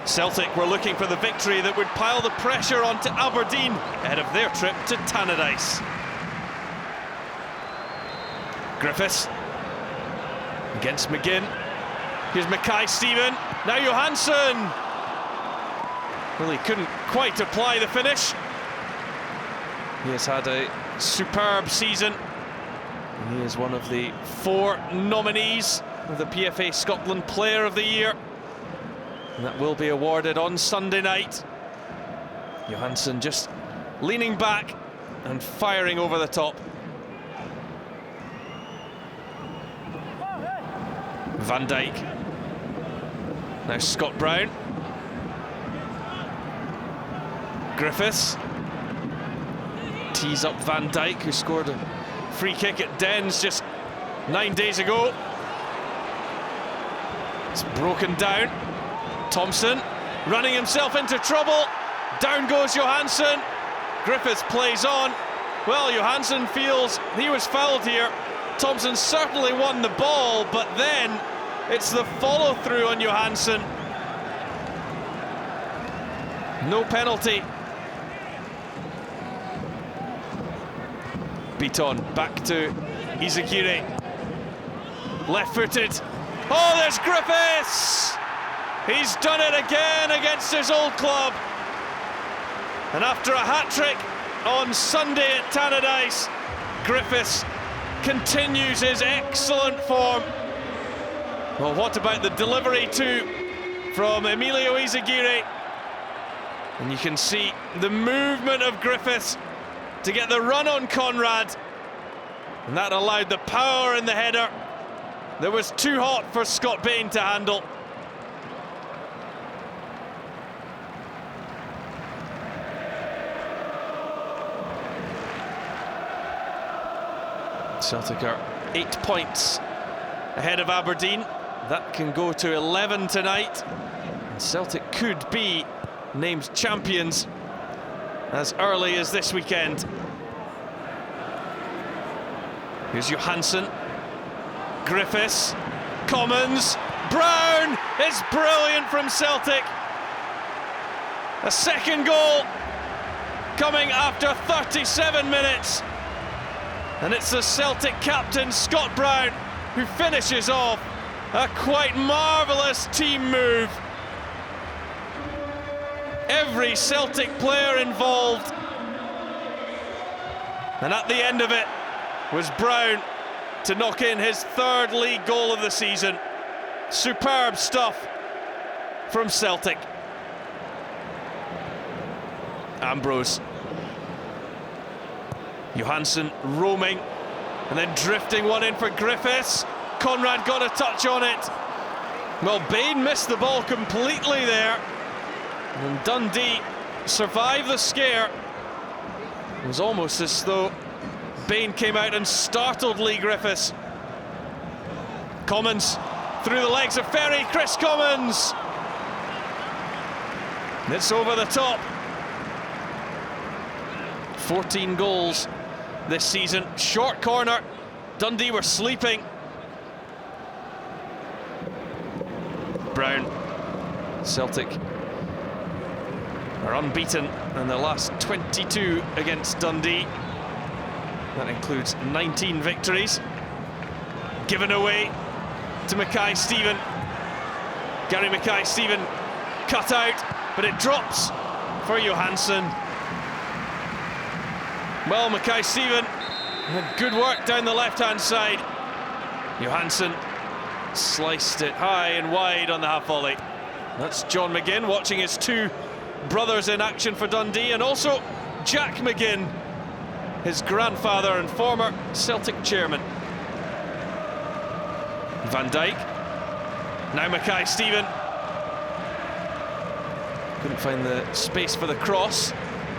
Celtic were looking for the victory that would pile the pressure onto Aberdeen ahead of their trip to Tannadice. Griffiths against McGinn. Here's Mackay-Steven. Now Johansson. Well, he couldn't quite apply the finish. He has had a superb season. He is one of the 4 nominees of the PFA Scotland Player of the Year. And that will be awarded on Sunday night. Johansson just leaning back and firing over the top. Van Dijk. Now Scott Brown. Griffiths. Tees up Van Dijk, who scored a free kick at Dens just 9 days ago. It's broken down. Thompson running himself into trouble. Down goes Johansson. Griffiths plays on. Well, Johansson feels he was fouled here. Thompson certainly won the ball, but then it's the follow-through on Johansson. No penalty. Bitton back to Izagiri. Left-footed. Oh, there's Griffiths! He's done it again against his old club. And after a hat-trick on Sunday at Tannadice, Griffiths continues his excellent form. Well, what about the delivery too from Emilio Izagiri? And you can see the movement of Griffiths to get the run on Conrad. And that allowed the power in the header that was too hot for Scott Bain to handle. Celtic are 8 points ahead of Aberdeen. That can go to 11 tonight. And Celtic could be named champions as early as this weekend. Here's Johansson. Griffiths. Commons. Brown is brilliant from Celtic. A second goal coming after 37 minutes. And it's the Celtic captain, Scott Brown, who finishes off a quite marvellous team move. Every Celtic player involved. And at the end of it was Brown to knock in his 3rd league goal of the season. Superb stuff from Celtic. Ambrose. Johansson roaming and then drifting one in for Griffiths. Conrad got a touch on it. Well, Bain missed the ball completely there. And Dundee survived the scare. It was almost as though Bain came out and startled Leigh Griffiths. Commons through the legs of Ferry. Kris Commons. It's over the top. 14 goals this season. Short corner. Dundee were sleeping. Brown. Celtic are unbeaten in their last 22 against Dundee. That includes 19 victories. Given away to Mackay-Steven. Gary Mackay-Steven cut out, but it drops for Johansson. Well, Mackay-Steven had good work down the left-hand side. Johansson sliced it high and wide on the half volley. That's John McGinn watching his 2 brothers in action for Dundee, and also Jack McGinn, his grandfather and former Celtic chairman. Van Dijk. Now Mackay-Steven. Couldn't find the space for the cross.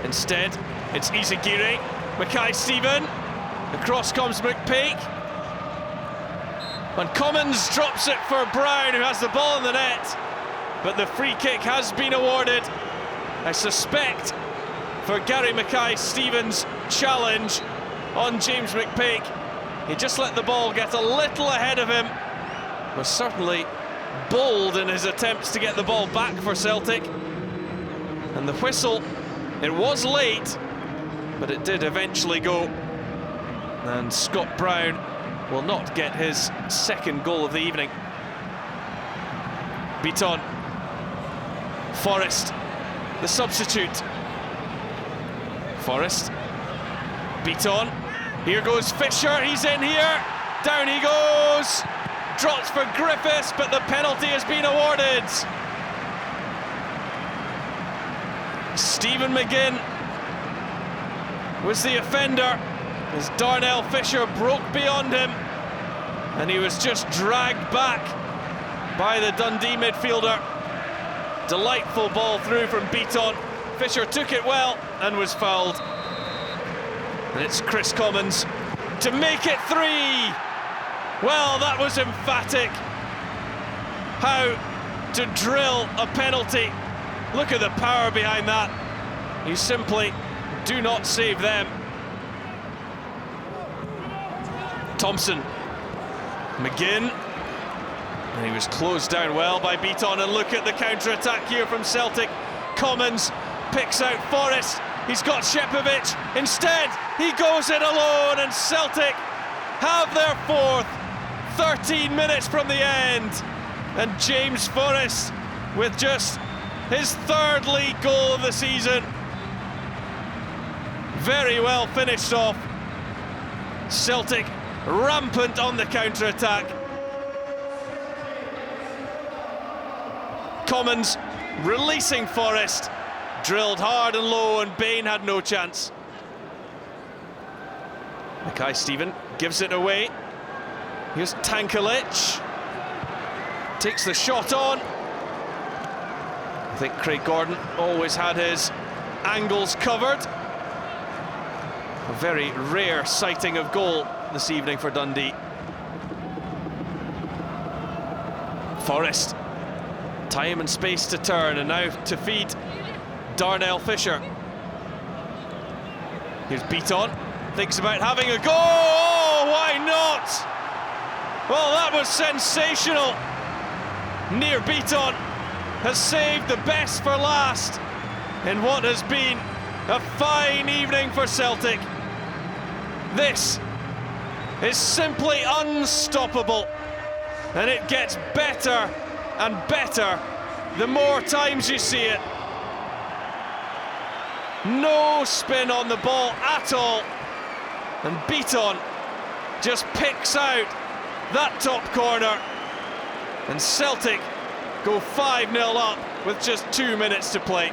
Instead, it's Izagiri. Mackay-Steven. Across comes McPake. And Commons drops it for Brown, who has the ball in the net. But the free kick has been awarded, I suspect, for Gary Mackay-Steven's challenge on James McPake. He just let the ball get a little ahead of him. Was certainly bold in his attempts to get the ball back for Celtic. And the whistle, it was late, but it did eventually go. And Scott Brown will not get his second goal of the evening. Bitton. Forrest, the substitute. Forrest. Bitton. Here goes Fisher, he's in here. Down he goes. Drops for Griffiths, but the penalty has been awarded. Stephen McGinn was the offender as Darnell Fisher broke beyond him, and he was just dragged back by the Dundee midfielder. Delightful ball through from Bitton. Fisher took it well and was fouled. And it's Kris Commons to make it 3. Well, that was emphatic. How to drill a penalty. Look at the power behind that. You simply do not save them. Thompson. McGinn. And he was closed down well by Bitton, and look at the counter-attack here from Celtic. Commons picks out Forrest. He's got Shepovic. Instead, he goes it alone, and Celtic have their 4th, 13 minutes from the end. And James Forrest with just his 3rd league goal of the season. Very well finished off. Celtic rampant on the counter-attack. Commons releasing Forrest. Drilled hard and low, and Bain had no chance. Mackay-Steven gives it away. Here's Tankelic. Takes the shot on. I think Craig Gordon always had his angles covered. A very rare sighting of goal this evening for Dundee. Forrest. Time and space to turn, and now to feed Darnell Fisher. Here's Bitton. Thinks about having a go. Oh, why not? Well, that was sensational. Nir Bitton has saved the best for last in what has been a fine evening for Celtic. This is simply unstoppable, and it gets better and better the more times you see it. No spin on the ball at all, and Bitton just picks out that top corner, and Celtic go 5-0 up with just 2 minutes to play.